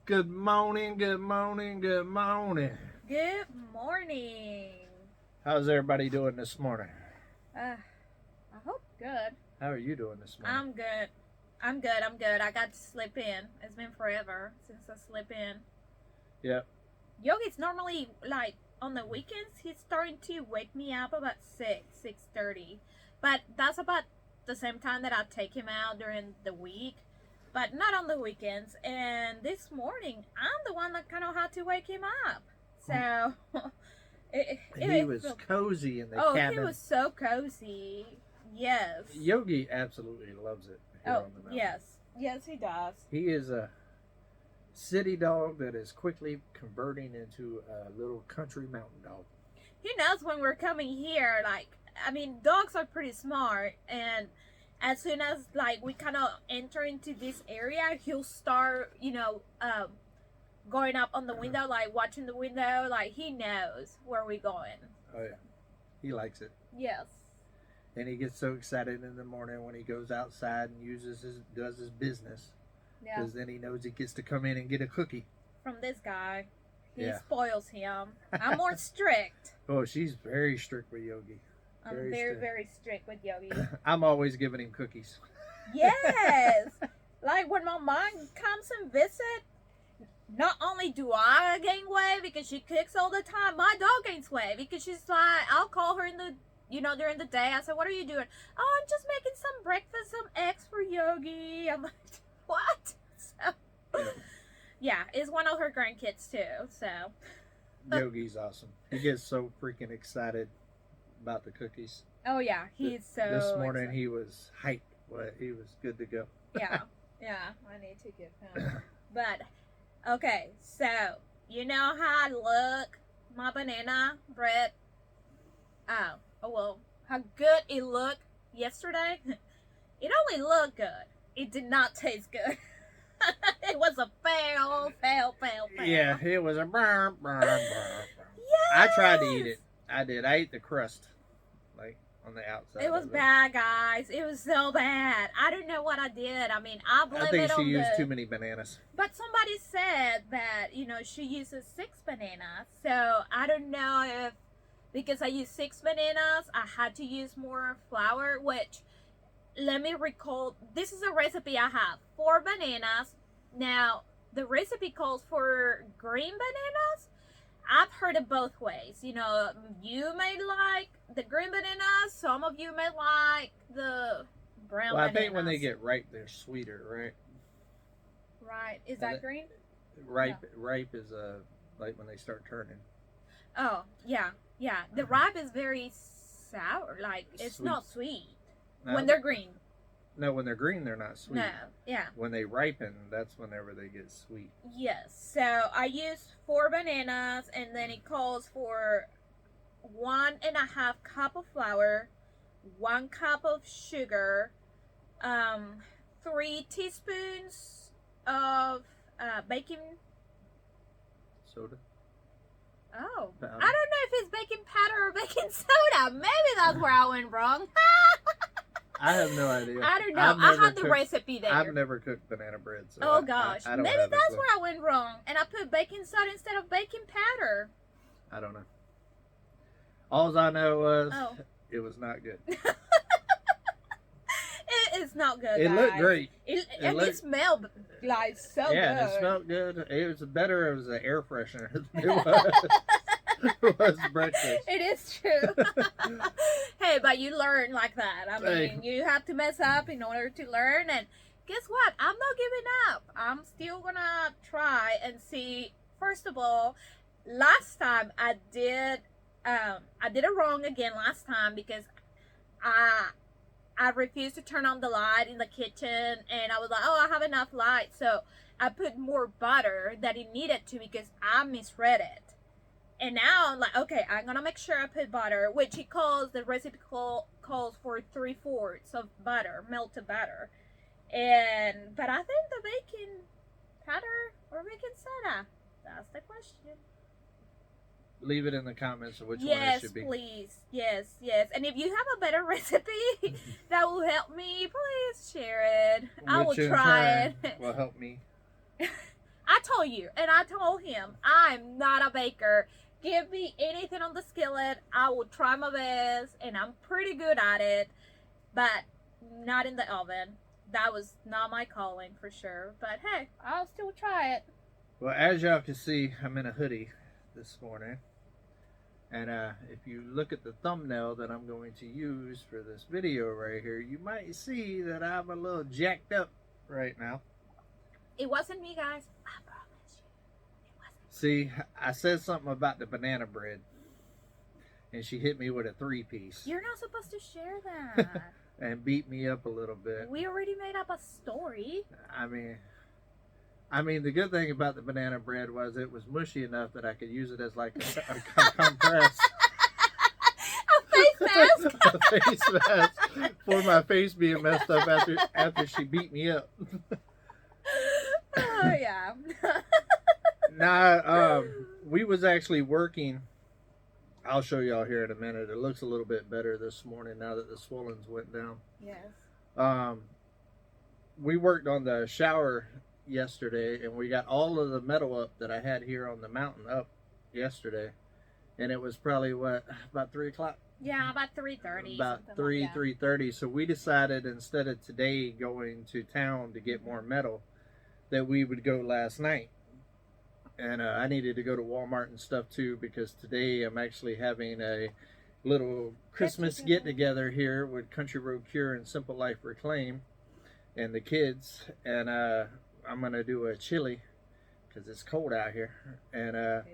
Good morning, good morning, good morning. Good morning. How's everybody doing this morning? I hope good. How are you doing this morning? I'm good. I'm good. I got to sleep in. It's been forever since I slept in. Yep. Yogi's normally, like, on the weekends, he's starting to wake me up about 6:30. But that's about the same time that I take him out during the week. But not on the weekends. And this morning, I'm the one that kind of had to wake him up. So, he was cozy in the cabin. Oh, he was so cozy. Yes. Yogi absolutely loves it here on the mountain. Yes. Yes, he does. He is a city dog that is quickly converting into a little country mountain dog. He knows when we're coming here, like, I mean, dogs are pretty smart, and as soon as, like, we kind of enter into this area, he'll start, going up on the window, like, watching the window, like, he knows where we're going. Oh, yeah. He likes it. Yes. And he gets so excited in the morning when he goes outside and does his business. Yeah. Because then he knows he gets to come in and get a cookie. From this guy. He Yeah. spoils him. I'm more strict. Oh, she's very strict with Yogi. I'm very strict with Yogi. I'm always giving him cookies. Yes. Like when my mom comes and visit, not only do I gain weight because she cooks all the time, my dog gains weight because she's like, I'll call her in the, during the day. I said, what are you doing? Oh, I'm just making some breakfast, some eggs for Yogi. I'm like, what? So, yeah, it's one of her grandkids too. So Yogi's awesome. He gets so freaking excited about the cookies. Oh yeah, he's so This morning excited. he was hyped. But he was good to go. Yeah, I need to give him. But, okay, so, you know how I look, my banana bread? Oh, well, how good it looked yesterday? It only looked good. It did not taste good. It was a fail. Yeah, it was a burn. Yes! I tried to eat it. I did. I ate the crust, like, on the outside. It was bad, guys. It was so bad. I don't know what I did. I mean, I blame it on I think she used too many bananas. But somebody said that, she uses 6 bananas. So, I don't know if, because I used 6 bananas, I had to use more flour, which, let me recall, this is a recipe I have. 4 bananas. Now, the recipe calls for green bananas. I've heard it both ways. You may like the green bananas. Some of you may like the brown bananas. I think when they get ripe, they're sweeter, right? Right. Is that green? Ripe is like when they start turning. Oh, yeah. Yeah. The ripe is very sour. Like, it's not sweet. No, when they're green. No, when they're green, they're not sweet. No, yeah. When they ripen, that's whenever they get sweet. Yes. So I used 4 bananas, and then it calls for 1.5 cup of flour, 1 cup of sugar, 3 teaspoons of baking soda. Oh, powder. I don't know if it's baking powder or baking soda. Maybe that's where I went wrong. I have no idea. I don't know. I had the recipe there. I've never cooked banana bread. So oh gosh, I don't maybe have that's where I went wrong, and I put baking soda instead of baking powder. I don't know. All I know was it was not good. It's not good. It guys. looked great. It smelled like so good. Yeah, it smelled good. It was better as an air freshener than it was breakfast. It is true. Hey, but you learn like that. I mean, you have to mess up in order to learn. And guess what? I'm not giving up. I'm still gonna try and see. First of all, last time I did it wrong again last time because I refused to turn on the light in the kitchen, and I was like, oh, I have enough light, so I put more butter than it needed to because I misread it. And now I'm like, okay, I'm gonna make sure I put butter, which the recipe calls for 3/4 of butter, melted butter. But I think the baking powder or baking soda, that's the question. Leave it in the comments of which one it should be. Yes, please. Yes. And if you have a better recipe that will help me, please share it. I will try it. Will help me. I told you, and I told him, I'm not a baker. Give me anything on the skillet. I will try my best, and I'm pretty good at it, but not in the oven. That was not my calling for sure. But hey, I'll still try it. Well, as y'all can see, I'm in a hoodie this morning. And if you look at the thumbnail that I'm going to use for this video right here, you might see that I'm a little jacked up right now. It wasn't me, guys. I promise you. It wasn't. See, I said something about the banana bread, and she hit me with a 3-piece. You're not supposed to share that. And beat me up a little bit. We already made up a story. I mean, the good thing about the banana bread was it was mushy enough that I could use it as like a compress. A face mask. A face mask for my face being messed up after she beat me up. Oh yeah. Nah, we was actually working. I'll show y'all here in a minute. It looks a little bit better this morning now that the swollens went down. Yes. We worked on the shower yesterday, and we got all of the metal up that I had here on the mountain up yesterday, and it was probably about 3 o'clock. Yeah, about 3:30. About 3:30. So we decided instead of today going to town to get more metal, that we would go last night. And I needed to go to Walmart and stuff too, because today I'm actually having a little Christmas get together here with Country Road Cure and Simple Life Reclaim and the kids, and I'm gonna do a chili because it's cold out here, and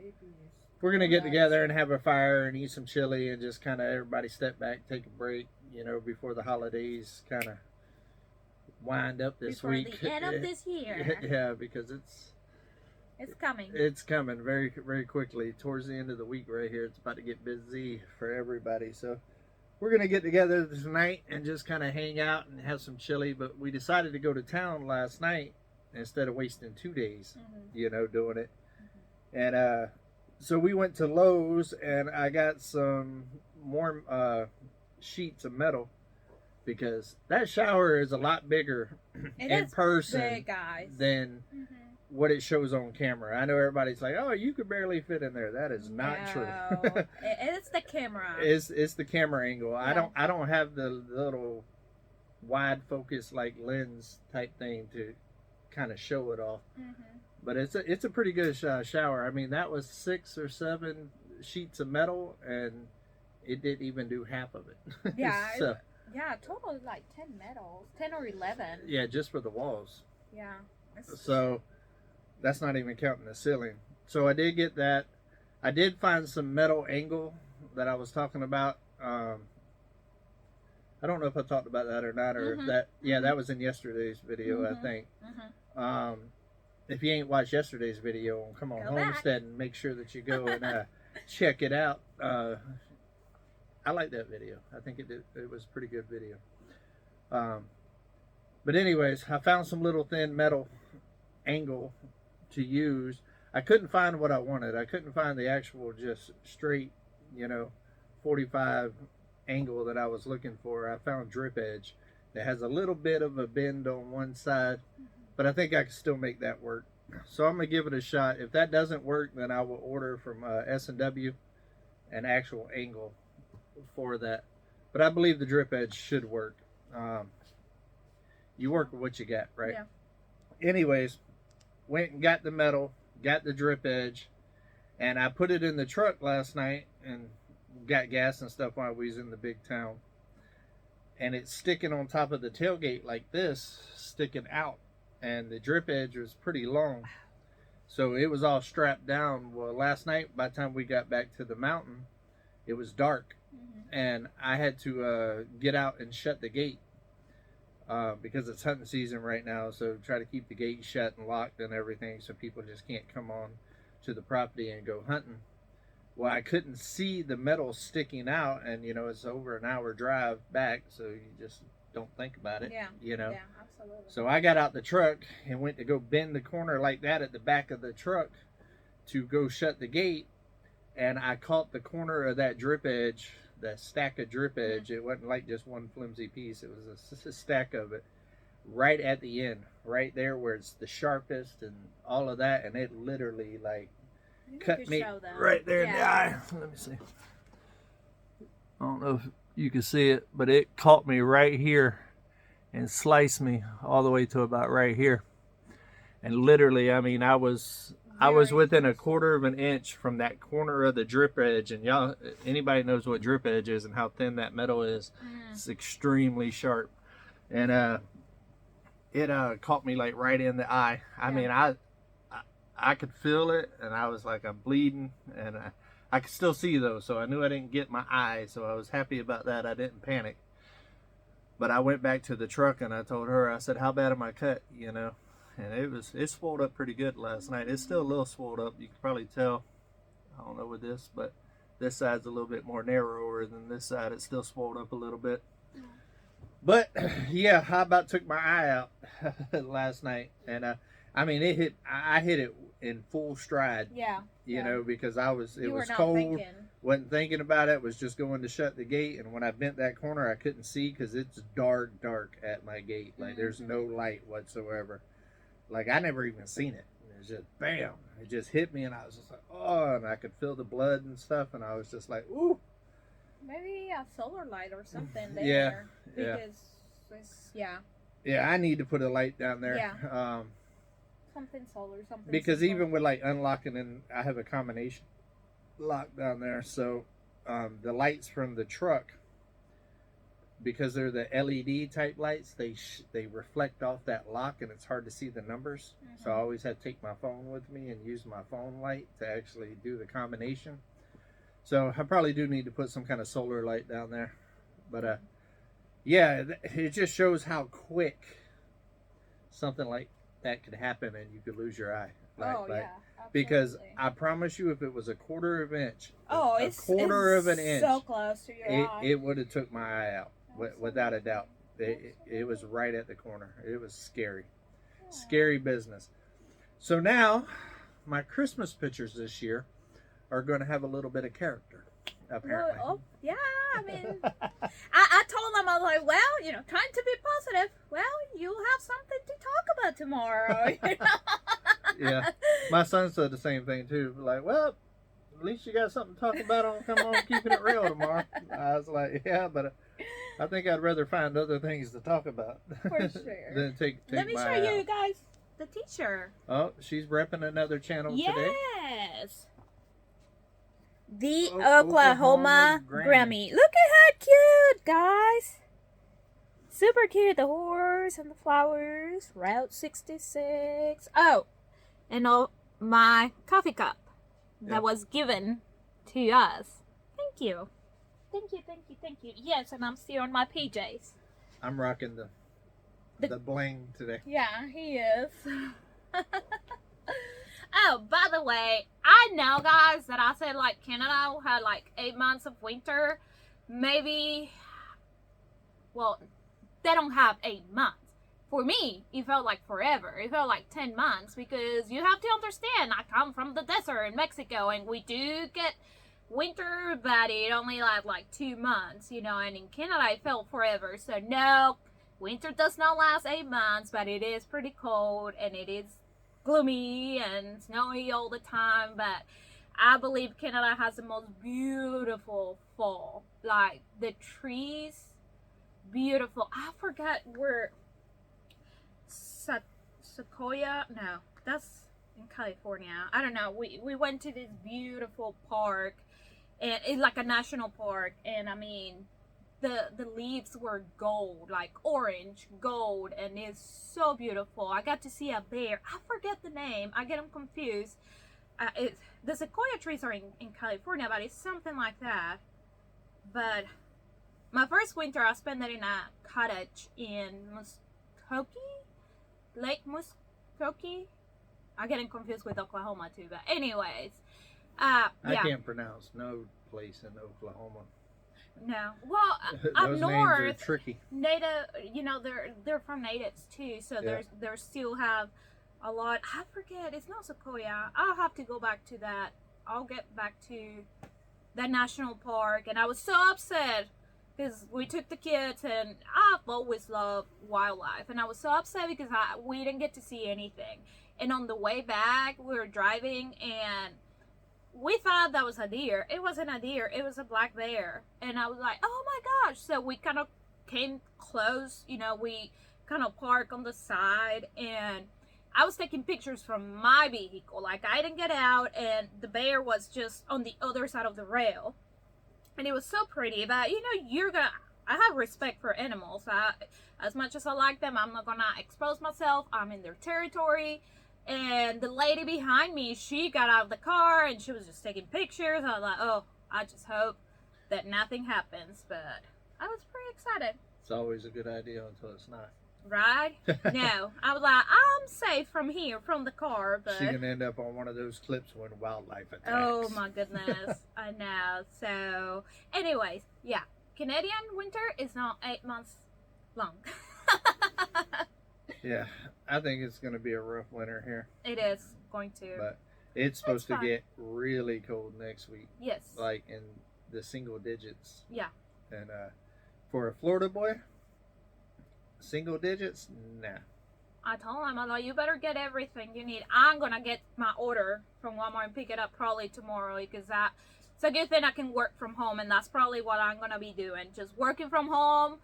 we're gonna get together and have a fire and eat some chili and just kind of everybody step back, take a break, you know, before the holidays kind of wind up this week. Before the end of this year. Yeah, because it's coming. It's coming very, very quickly. Towards the end of the week right here, it's about to get busy for everybody. So we're going to get together tonight and just kind of hang out and have some chili. But we decided to go to town last night instead of wasting 2 days, you know, doing it. And so we went to Lowe's, and I got some more sheets of metal, because that shower is a lot bigger in person big, guys. than what it shows on camera. I know everybody's like, oh, you could barely fit in there. That is not true. It's the camera. It's the camera angle. Yeah. I don't have the little wide focus like lens type thing to kind of show it off. But it's a pretty good shower. I mean, that was 6 or 7 sheets of metal, and it didn't even do half of it. Yeah. So, yeah, total like 10 metals, 10 or 11. Yeah, just for the walls. Yeah. So that's not even counting the ceiling. So I did get that. I did find some metal angle that I was talking about. I don't know if I talked about that or not, or if that. Yeah, that was in yesterday's video, I think. If you ain't watched yesterday's video, come on, Homestead, and make sure that you go and check it out. I like that video. I think it was a pretty good video. But anyways, I found some little thin metal angle to use. I couldn't find what I wanted. I couldn't find the actual just straight, you know, 45 angle that I was looking for. I found drip edge that has a little bit of a bend on one side, but I think I can still make that work. So I'm gonna give it a shot. If that doesn't work, then I will order from S&W an actual angle for that. But I believe the drip edge should work. You work with what you got, right? Yeah. Anyways, went and got the metal, got the drip edge, and I put it in the truck last night and got gas and stuff while we was in the big town. And it's sticking on top of the tailgate like this, sticking out. And the drip edge was pretty long. So it was all strapped down. Well, last night, by the time we got back to the mountain, it was dark. And I had to get out and shut the gate. Because it's hunting season right now, so try to keep the gate shut and locked and everything so people just can't come on to the property and go hunting. Well, I couldn't see the metal sticking out, and you know, it's over an hour drive back, so you just don't think about it. You know. Yeah, absolutely. So I got out the truck and went to go bend the corner like that at the back of the truck to go shut the gate, and I caught the corner of that drip edge, that stack of drip edge. It wasn't like just one flimsy piece, it was a stack of it. right at the end, right there where it's the sharpest and all of that, and it literally like cut me right there in the eye. Let me see. I don't know if you can see it, but it caught me right here and sliced me all the way to about right here. And literally, I mean, I was within a quarter of an inch from that corner of the drip edge. And y'all, anybody knows what drip edge is and how thin that metal is. It's extremely sharp. And it caught me like right in the eye. I mean, I could feel it, and I was like, I'm bleeding, and I could still see though, so I knew I didn't get my eye, so I was happy about that. I didn't panic. But I went back to the truck and I told her, I said, how bad am I cut, you know? And it swelled up pretty good last night. It's still a little swelled up. You can probably tell, I don't know with this, but this side's a little bit more narrower than this side. It's still swelled up a little bit. But yeah, I about took my eye out last night. And I mean, I hit it in full stride. Yeah. You know, because it was cold. Wasn't thinking about it. Was just going to shut the gate. And when I bent that corner, I couldn't see because it's dark at my gate. Like there's no light whatsoever. Like I never even seen it. It was just bam. It just hit me, and I was just like, oh, and I could feel the blood and stuff, and I was just like, ooh. Maybe a solar light or something there. Yeah, I need to put a light down there. Yeah. Something solar, something. Because simple. even with like unlocking, and I have a combination lock down there, so the lights from the truck, because they're the LED type lights, they reflect off that lock, and it's hard to see the numbers. So I always have to take my phone with me and use my phone light to actually do the combination. So I probably do need to put some kind of solar light down there. But yeah, it just shows how quick something like that could happen, and you could lose your eye. Yeah, absolutely. Because I promise you, if it was a quarter of an inch, it's quarter of an inch, so close to your eye. It would have took my eye out, without a doubt. It was right at the corner. It was scary. Scary business. So now, my Christmas pictures this year are going to have a little bit of character, apparently. Oh, yeah, I mean, I told them, I was like, well, you know, trying to be positive. Well, you'll have something to talk about tomorrow. You know? Yeah, my son said the same thing too. Like, well, at least you got something to talk about on Come On Keeping It Real tomorrow. I was like, yeah, but I think I'd rather find other things to talk about. For sure. Than take Let me show you guys the teacher. Oh, she's repping another channel today. Yes. The Oklahoma Grammy. Look at how cute, guys. Super cute. The horse and the flowers. Route 66. Oh, and my coffee cup that was given to us. Thank you. Thank you, thank you, thank you. Yes, and I'm still in my PJs. I'm rocking the bling today. Yeah, he is. Oh, by the way, I know, guys, that I said, like, Canada had, like, 8 months of winter. Maybe, well, they don't have 8 months. For me, it felt like forever. It felt like 10 months because you have to understand, I come from the desert in Mexico, and we do get winter, but it only lasts, like, 2 months, you know, and in Canada, it felt forever. So, no, winter does not last 8 months, but it is pretty cold, and it is gloomy and snowy all the time, but I believe Canada has the most beautiful fall. Like the trees, beautiful. I forgot where Sequoia. No, that's in California. I don't know. We went to this beautiful park, and it's like a national park. And I mean, the leaves were gold, like orange, gold, and it's so beautiful. I got to see a bear. I forget the name. I get them confused. The sequoia trees are in California, but it's something like that. But my first winter, I spent it in a cottage in Lake Muskogee. I get them confused with Oklahoma too, but anyways. I can't pronounce no place in Oklahoma. No, well, up Those north, names are tricky. Native, you know, they're from natives too, so they still have a lot. I forget, it's not Sequoia. I'll have to go back to that. I'll get back to that national park, and I was so upset because we took the kids, and I've always loved wildlife, and I was so upset because we didn't get to see anything. And on the way back, we were driving, and we thought that was a deer. It wasn't a deer, it was a black bear. And I was like, oh my gosh. So we kind of came close, you know, we kind of parked on the side, and I was taking pictures from my vehicle. Like, I didn't get out, and the bear was just on the other side of the rail. And it was so pretty. But, you know, I have respect for animals. As much as I like them, I'm not gonna expose myself. I'm in their territory. And the lady behind me, she got out of the car, and she was just taking pictures. I was like, oh, I just hope that nothing happens. But I was pretty excited. It's always a good idea until it's not. Right? No. I was like, I'm safe from here, from the car, but She can end up on one of those clips when wildlife attacks. oh my goodness. I know. So, anyways, yeah. Canadian winter is not 8 months long. Yeah, I think it's going to be a rough winter here. It is going to. But it's supposed to fine. get really cold next week. Yes. Like in the single digits. Yeah. And for a Florida boy, single digits? Nah. I told him, I'm like, you better get everything you need. I'm going to get my order from Walmart and pick it up probably tomorrow, because it's a good thing I can work from home, and that's probably what I'm going to be doing. Just working from home.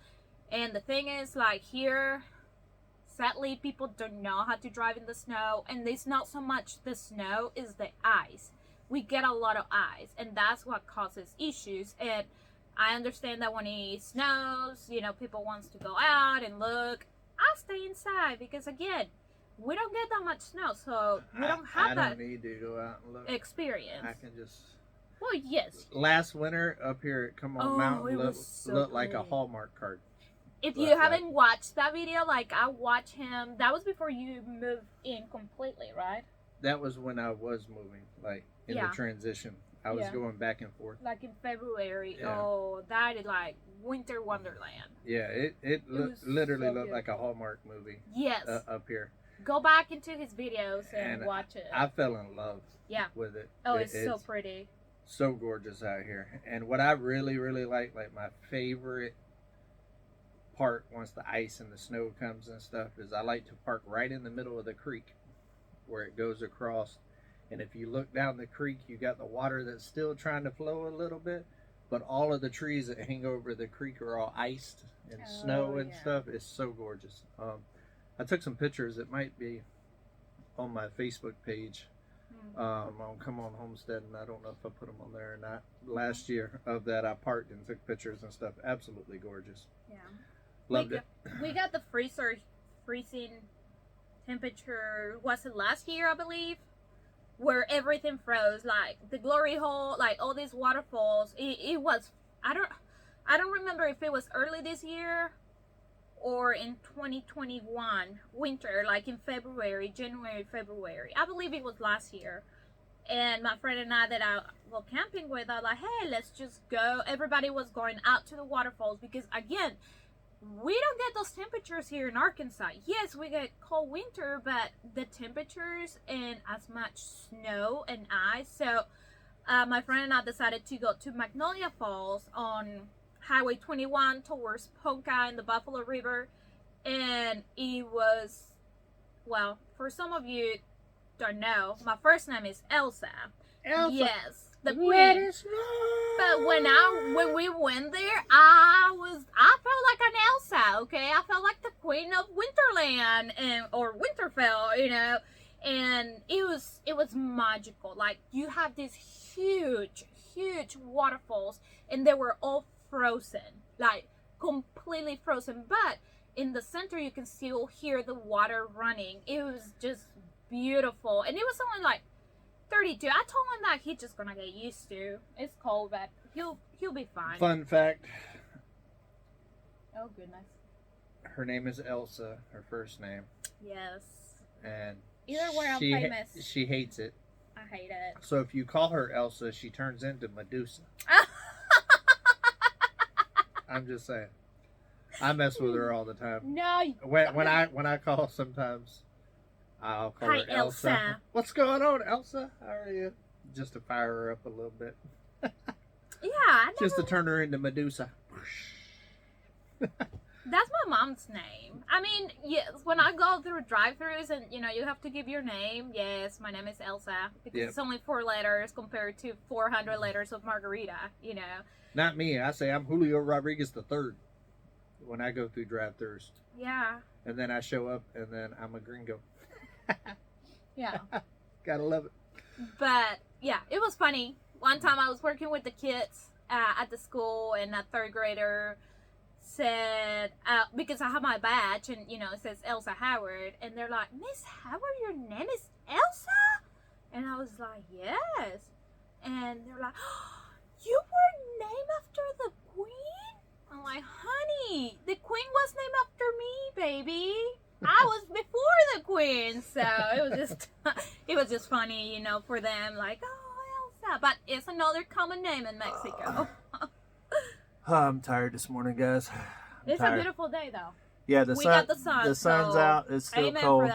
And the thing is, like, here, sadly, people don't know how to drive in the snow. And it's not so much the snow, it's the ice. We get a lot of ice, and that's what causes issues. And I understand that when it snows, you know, people wants to go out and look. I stay inside because, again, we don't get that much snow, so we don't have that. I don't need to go out and look. Experience. I can just. Well, yes. Last winter up here at Come On Mountain looked like a pretty. Hallmark card. If you haven't watched that video, like, I watched him. That was before you moved in completely, right? That was when I was moving, like in the transition. I was going back and forth. Like in February. Yeah. Oh, that is like winter wonderland. Yeah, it literally so looked like a Hallmark movie. Yes. Up here. Go back into his videos and watch it. I fell in love. Yeah. With it. Oh, it's so pretty. So gorgeous out here. And what I really, really like my favorite part once the ice and the snow comes and stuff, is I like to park right in the middle of the creek where it goes across. And if you look down the creek, you got the water that's still trying to flow a little bit, but all of the trees that hang over the creek are all iced and snow and stuff. It's so gorgeous. I took some pictures. It might be on my Facebook page on Come On Homesteading. I don't know if I put them on there or not. Last year of that, I parked and took pictures and stuff. Absolutely gorgeous. Yeah. Loved it. We got the freezing temperature, was it last year, I believe? Where everything froze, like the glory hole, like all these waterfalls. It was, I don't remember if it was early this year or in 2021 winter, like in January, February. I believe it was last year. And my friend and I that I go camping with, I was like, hey, let's just go. Everybody was going out to the waterfalls because, again, we don't get those temperatures here in Arkansas. Yes, we get cold winter, but the temperatures and as much snow and ice. So my friend and I decided to go to Magnolia Falls on Highway 21 towards Ponca and the Buffalo River. And it was, well, for some of you don't know, my first name is Elsa. Elsa. Yes. The Let queen. it snow. But when we went there, I felt like an Elsa, okay? I felt like the queen of Winterland or Winterfell, you know. And it was magical. Like, you have these huge waterfalls, and they were all frozen, like completely frozen. But in the center, you can still hear the water running. It was just beautiful, and it was only like 32. I told him that he's just gonna get used to. It's cold, but he'll be fine. Fun fact. Oh goodness. Her name is Elsa. Her first name. Yes. And Either way, I'm famous. She hates it. I hate it. So if you call her Elsa, she turns into Medusa. I'm just saying. I mess with her all the time. No. When I call sometimes, I'll call her Elsa. What's going on, Elsa? How are you? Just to fire her up a little bit. Yeah. Just to turn her into Medusa. That's my mom's name. I mean, yes, when I go through drive-thrus and, you know, you have to give your name. Yes, my name is Elsa. Because it's only 4 letters compared to 400 letters of Margarita, you know. Not me. I say I'm Julio Rodriguez III when I go through drive-thrus. Yeah. And then I show up and then I'm a gringo. Yeah. Gotta love it. But, yeah, it was funny. One time I was working with the kids at the school, and a 3rd grader said, because I have my badge and, you know, it says Elsa Howard, and they're like, Miss Howard, your name is Elsa? And I was like, yes. And they're like, oh, you were named after the queen? I'm like, honey, the queen was named after me, baby. I was before the queen. So it was just funny, you know, for them, like, oh, Elsa. But it's another common name in Mexico. I'm tired this morning, guys. It's a beautiful day, though. Yeah, we got the sun. The sun's so out. It's still amen cold. For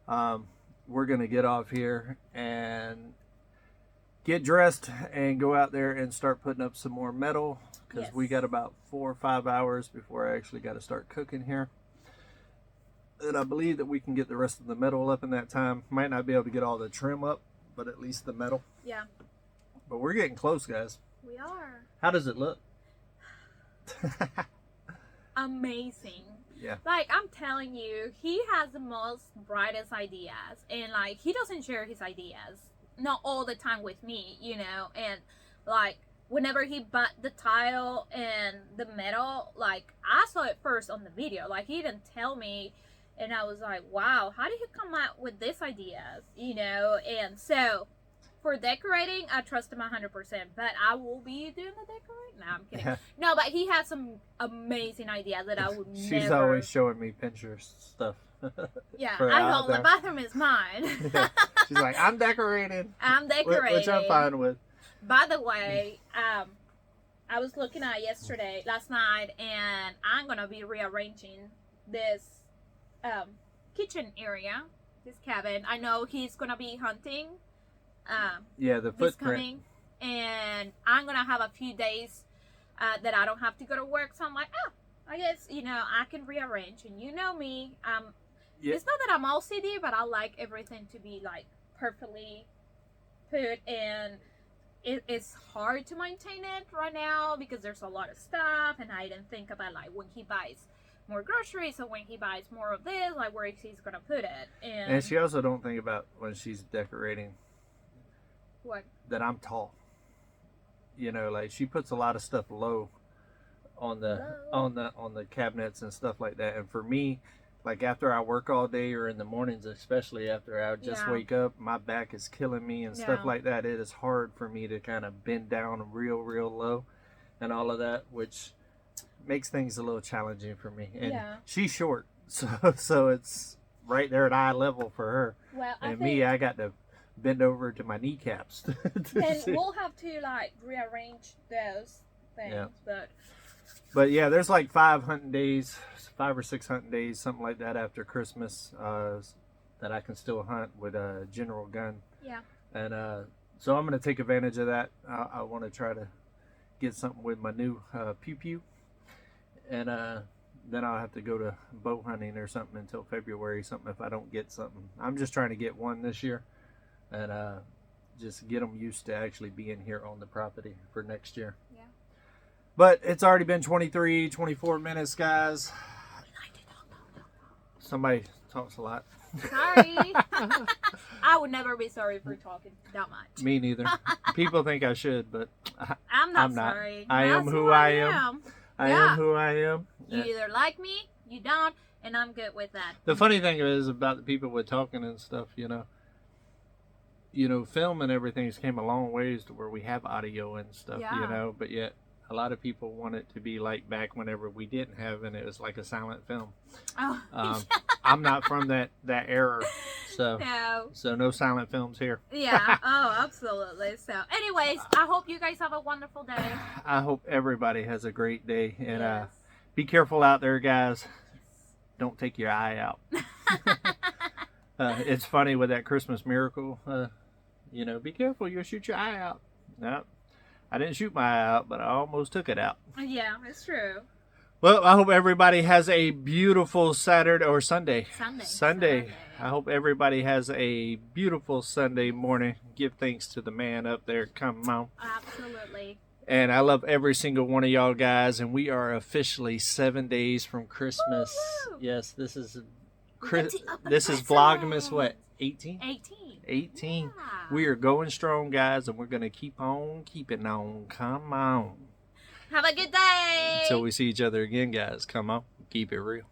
that. We're gonna get off here and get dressed and go out there and start putting up some more metal, because we got about 4 or 5 hours before I actually got to start cooking here. And I believe that we can get the rest of the metal up in that time. Might not be able to get all the trim up, but at least the metal. Yeah. But we're getting close, guys. We are. How does it look? Amazing. Yeah. Like, I'm telling you, he has the most brightest ideas, and like, he doesn't share his ideas not all the time with me, you know. And like, whenever he bought the tile and the metal, like, I saw it first on the video. Like, he didn't tell me, and I was like, wow, how did he come out with these ideas, you know? And so for decorating, I trust him 100%, but I will be doing the decorating. No, I'm kidding. No, but he has some amazing ideas that I would never. She's always showing me Pinterest stuff. Yeah, I know, the bathroom is mine. Yeah. She's like, I'm decorating. I'm decorating. Which I'm fine with. By the way, I was looking at last night, and I'm going to be rearranging this kitchen area, this cabin. I know he's going to be hunting. Yeah, the footprint. Coming, and I'm gonna have a few days that I don't have to go to work, so I'm like, I guess, you know, I can rearrange. And you know me, it's not that I'm OCD, but I like everything to be like perfectly put, and it's hard to maintain it right now because there's a lot of stuff, and I didn't think about like when he buys more groceries, or when he buys more of this, like where he's gonna put it. And she also don't think about when she's decorating. What? That I'm tall. You know, like, she puts a lot of stuff low on the cabinets and stuff like that. And for me, like, after I work all day, or in the mornings, especially after I just wake up, my back is killing me and stuff like that. It is hard for me to kind of bend down real low and all of that, which makes things a little challenging for me. And she's short, so it's right there at eye level for her. Well, I got to bend over to my kneecaps. And we'll have to like rearrange those things. Yeah. But yeah, there's like 5 or 6 hunting days, something like that, after Christmas, that I can still hunt with a general gun. Yeah. And so I'm going to take advantage of that. I want to try to get something with my new pew pew, and then I'll have to go to bow hunting or something until February, something, if I don't get something. I'm just trying to get one this year, and just get them used to actually being here on the property for next year. Yeah. But it's already been 24 minutes, guys. Somebody talks a lot. Sorry. I would never be sorry for talking that much. Me neither. People think I should, but I'm not sorry. I am who I am. I am who I am. You either like me, you don't, and I'm good with that. The funny thing is about the people with talking and stuff, you know, film and everything's came a long ways to where we have audio and stuff, you know, but yet a lot of people want it to be like back whenever we didn't have, and it was like a silent film. Oh. I'm not from that era, so no silent films here. Yeah. Oh, absolutely. So anyways, I hope you guys have a wonderful day. I hope everybody has a great day, and be careful out there, guys. Don't take your eye out. It's funny with that Christmas miracle, you know, be careful, you'll shoot your eye out. No, I didn't shoot my eye out, but I almost took it out. Yeah, it's true. Well, I hope everybody has a beautiful Saturday or Sunday. Sunday. I hope everybody has a beautiful Sunday morning. Give thanks to the man up there. Come on. Absolutely. And I love every single one of y'all guys. And we are officially 7 days from Christmas. Woo-woo! Yes, this is This vlogmas what? 18? 18. Yeah. We are going strong, guys, and we're going to keep on keeping on. Come on. Have a good day. Until we see each other again, guys. Come on. Keep it real.